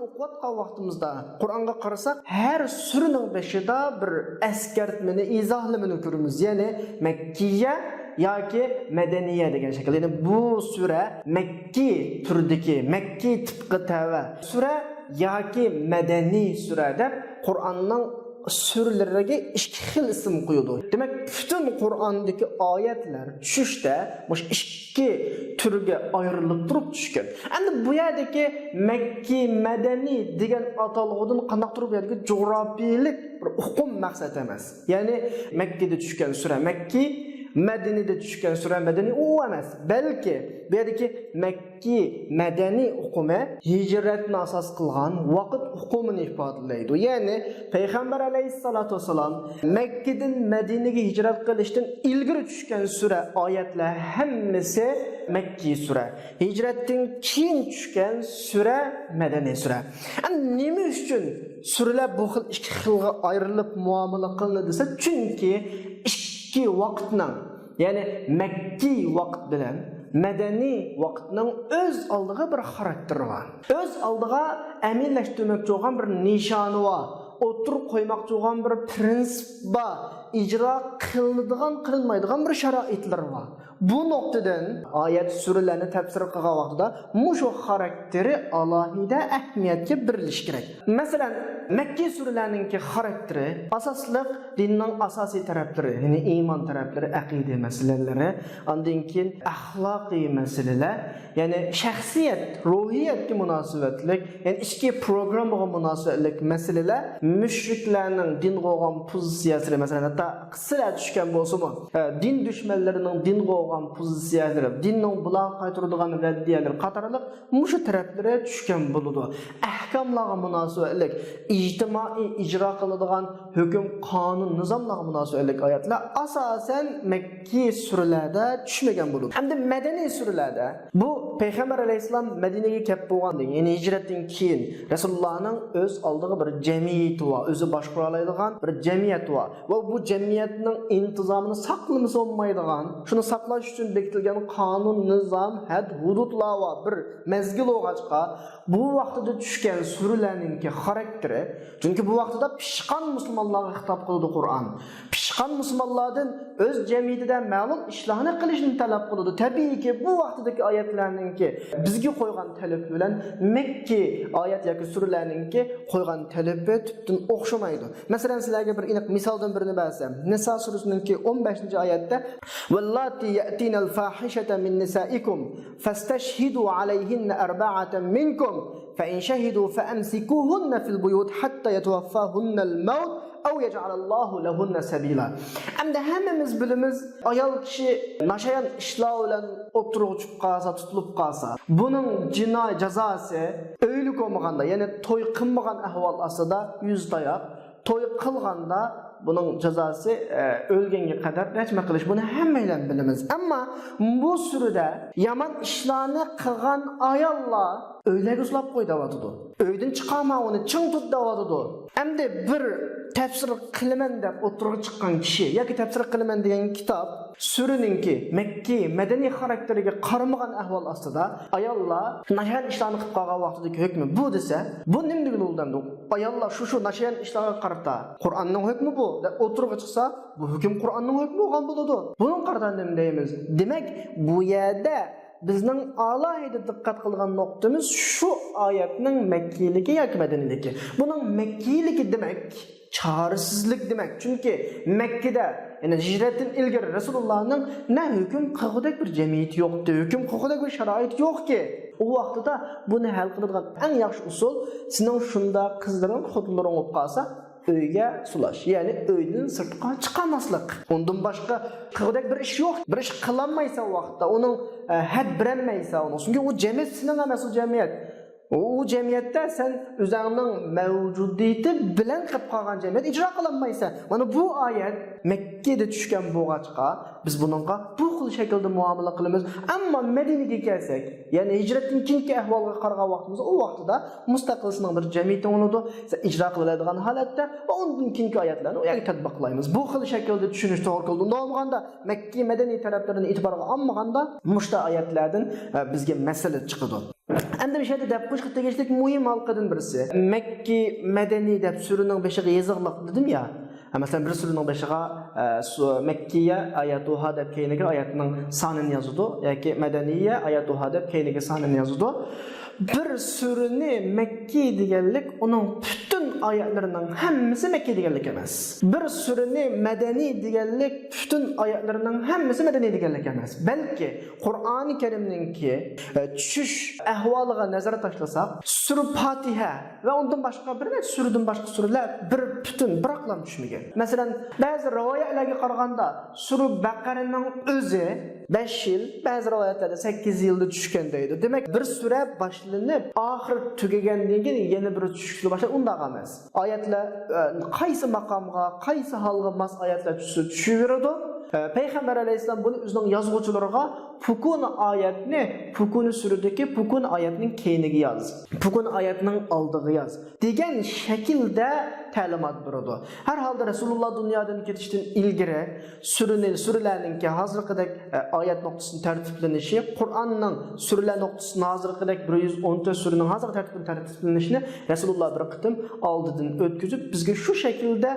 o'qiyotgan vaqtimizda Qur'onga qarasak, har suraning beshida bir eskartmani, izohlamani ko'ramiz. Ya'ni Makkiya yoki Madaniya degan shaklda. Ya'ni bu sura Makki turdagi, Makki tipqi tava sura yoki Madaniy sura deb Qur'onning suralariga ikki xil ism qo'ydi. Demak, butun Qur'ondagi oyatlar tushishda mush ikki turga ayrilib turib tushgan. Endi bu yerdagi Makki, Madaniy degan atalg'udan qanday turib yerdagi jo'grafiyalik bir hukm maqsad emas. Ya'ni Makkada tushgan sura Makki, Madaniyda tushgan sura Madaniy u emas. Balki bu yerdagi Makki, Madaniy hukmi hijratni asos qilgan vaqt hukmini ifodalaydi. Ya'ni payg'ambar alayhissalatu vasallam Makkadan Madinaga hijrat qilishdan ilgari tushgan sura oyatlar hammasi Makki sura. Hijratdan keyin tushgan sura Madaniy sura. Nima uchun suralar bu xil ikki xilga ayrilib muomala qilinadi desa, chunki ikki vaqtning, ya'ni Makki vaqt bilan Madaniy vaqtning o'z oldiga bir xarakteri bor. O'z oldiga aminlashtirmoqchi bo'lgan bir nishoni bor. O'tirib qo'ymoqchi bo'lgan bir prinsip bor. Ijro qilinadigan, qilinmaydigan bir sharoitlar bor. Bu nuqtadan oyat suralarni tafsir qilgan vaqtida mushu xarakteri alohida ahamiyatga berilish kerak. Masalan, Makki suralarining xarakteri asosliq dinning asosiy taraflari, ya'ni iymon taraflari, aqida masalalari, undan keyin axloqiy masalalar, ya'ni shaxsiyat, ruhiyatga munosabatlik, ya'ni ichki programmaga munosabatlik masalalar, mushriklarning dinga bo'lgan pozitsiyasi, masalan, hatto qissalar tushgan bo'lsa-mu, din dushmanlarining dinga bo'lgan pozitsiyalari, dinning bular qaytaradigan raddiyalar qatorliq mushu taraflari tushgan bo'ladi. Ahkomlarga munosabatlik, ijtimoiy ijro qiladigan hukm, qonun, nizomlarga munosabatlik oyatlar asosan Makki suralarda tushmagan bo'ladi. Hamda Madaniy suralarda bu payg'ambar alayhisalom Madinaga kelib bo'lgandan, ya'ni hijratdan keyin Rasulullohning o'z oldiga bir jamiyat va o'zi boshqara oladigan bir jamiyat va bu jamiyatning intizomini saqlamasa bo'lmaydigan, shuni saqlash uchun bekitilgan qonun, nizom, had, hududlar va bir mezgil o'g'achqa bu vaqtida tushgan suralarning xarakteri, chunki bu vaqtida pishqan musulmonlarga xitob qiladi Qur'on. Pishqan musulmonlardan o'z jamiyatida ma'lum ishlarni qilishni talab qiladi. Tabiiyki bu vaqtdagi oyatlarningki bizga qo'ygan talab bilan Makki oyat yoki suralarningki qo'ygan talabi tubdan o'xshamaydi. Masalan, sizlarga bir aniq misoldan birini bersam, Nisa surasininki 15-oyatda "Vallati ya'tinal fahishata min nisaikum fastashhidu alayhinna arba'atan minkum fa in shahidu fa amsikuhunna fil buyut hatta yatawaffahunna al-maut aw yaj'alallahu lahunna sabila." Endi hammamiz bilamiz, ayol kishi nashayan ishlar bilan o'tirib chiqib qolsa, tutilib qolsa, buning jinoy jazosi o'ylik bo'lmaganda, ya'ni to'y qilmagan ahvol ostida 100 tayoq, to'y qilganda buning jazosi o'lganga qadar rajma qilish. Buni hammalar bilamiz. Ammo bu surada yomon ishlarni qilgan ayollar o'ylarga uslab qo'ydi. Uydan chiqarma, uni ching tut deyotdi. Endi bir tafsir qilaman deb o'tirib chiqqan kishi yoki tafsir qilaman degan kitob suraninki Makki, Madaniy xarakteriga qaramagan ahvol ostida ayollar nashayan ishlarni qilib qolgan vaqtidagi hukmi bu desa, bu nima degan bo'ldi? Ayollar shu nashayan ishlarga qarata Qur'onning hukmi bu deb o'tirib chiqsa, bu hukm Qur'onning hukmi bo'lgan bo'ladi. Buning qaratan nima deymiz? Demak, bu yerda bizning alohida diqqat qilgan nuqtamiz shu oyatning Makkiligi yoki Madaniyligi. Buning Makkiligi demak chorisizlik demak. Chunki Makkada, ya'ni hijratdan ilgari Rasulullohning na hukm qilgudek bir jamiyat yo'qdi, hukm qilgudek bir sharoit yo'qki. U vaqtida buni hal qiladigan eng yaxshi usul sizning shunda qizlaring, xotinlaring bo'lib qolsa, uyga sulash, ya'ni uydan sirtqa chiqarmaslik. Undan boshqa qilgudek bir ish yo'q. Bir ish qilinmaysa vaqtda, uning had biranmaysa, chunki u jamiyat sizning emas, u jamiyat. U jamiyatda sen o'zingning mavjudiyati bilan qilib qolgan jamiyat ijro qilinmaysa. Mana bu oyat Makkada tushgan bo'g'achqa biz buningga bu xil shaklda muomala qilamiz. Ammo Madinaga kelsak, ya'ni hijratdan keyingi ahvolga qaragan vaqtimizda u vaqtida mustaqilsining bir jamiyat bo'ladi, ijro qilinadigan holatda va undan keyingi oyatlarni u yerga tatbiqlaymiz. Bu xil shaklda tushunish to'g'ri keldi. Bo'lmaganda Makki Madaniy taraflarini e'tiborga olmaganda mushta oyatlardan bizga masala chiqadi. Endi bir şeyde dep qo'shib tegishlik muhim halqadan birisi. Makki madaniy deb surining beshiga yozig'liq dedim ya. Masalan bir surining beshiga Makkiya ayatuha deb keyingi oyatning sonini yozadi yoki madaniya ayatuha deb keyingi sonini yozadi. Bir surini Makki deganlik uning butun oyatlarining hammasi Makki deganlik emas. Bir surini madaniy deganlik butun oyatlarining hammasi madaniy deganlik emas. Balki Qur'oni Karimninki tushish ahvoliga nazar tashlasak, sura Fatiha va undan boshqa bir necha suradan boshqa suralar bir butun biroqlam tushmagan. Masalan, ba'zi rivoyatlarga qaraganda sura Baqaraning o'zi 5 yil, ba'zi rivoyatlarda 8 yilda tushgan deydi. Demak, bir sura boshlanib, oxir tugagandan keyin yana bir tushishni boshlaydi, undaq emas. Oyatlar qaysi maqomga, qaysi holga mos oyatlar tushaveradi. Payg'ambar alayhisalom buni o'zining yozuvchilariga Pukun oyatni, Pukun suradagi Pukun oyatning keyiniga yoz. Pukun oyatning oldiga yoz degan shaklda ta'limot beradi. Har holda Rasululloh dunyodan ketishdan ilgari suralarningki hozirgidek oyat nuqtasini tartiblanishi, Qur'onning suralar nuqtasini hozirgidek 114 suraning hozir tartiblanishini Rasululloh bir qitim oldidan o'tkazib, bizga shu shaklda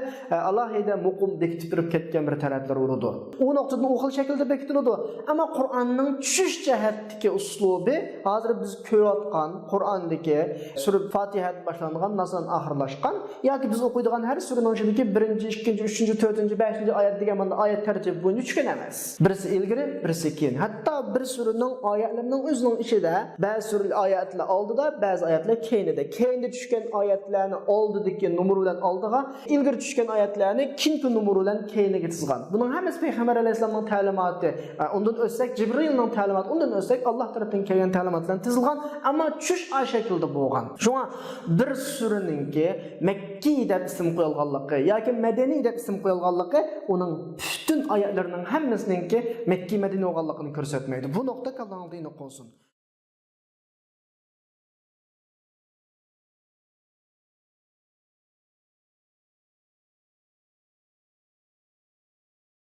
alohida muqim bekitib berib ketgan bir taraflar urdi. U nuqtadan u xil shaklda bekitiladi. Ammo Qur'onning tushish jihatdagi uslubi hozir biz ko'rayotgan Qur'ondagi sura Fatiha boshlangan, nasan oxirlashgan yoki biz o'qiydigan har suraning ichidagi 1-chi, 2-chi, 3-chi, 4-chi, 5-chi oyat degan mana oyat tartibi bo'yicha tushgan emas. Birisi ilgari, birisi keyin. Hatto bir suraning oyatlarining o'zining ichida ba'zi sura oyatlar oldida, ba'zi oyatlar keyinida. Keyinda tushgan oyatlarni oldidagi numar bilan oldiga, ilgari tushgan oyatlarni keyingi numar bilan keyiniga tizgan. Buning hammasi Payg'ambar alayhisolamning ta'limoti. Undan o'tsak Jibrilning ta'limoti, undan o'tsak Alloh tomonidan kelgan ta'limotlar tizilgan, ammo tushish a shaklda bo'lgan. Shunga bir suraninki Makki deb ism qo'yilganligi yoki madaniy deb ism qo'yilganligi uning butun oyatlarining hammasininki Makki madaniy bo'lganligini ko'rsatmaydi. Bu nuqta qalbingizda qo'ysin.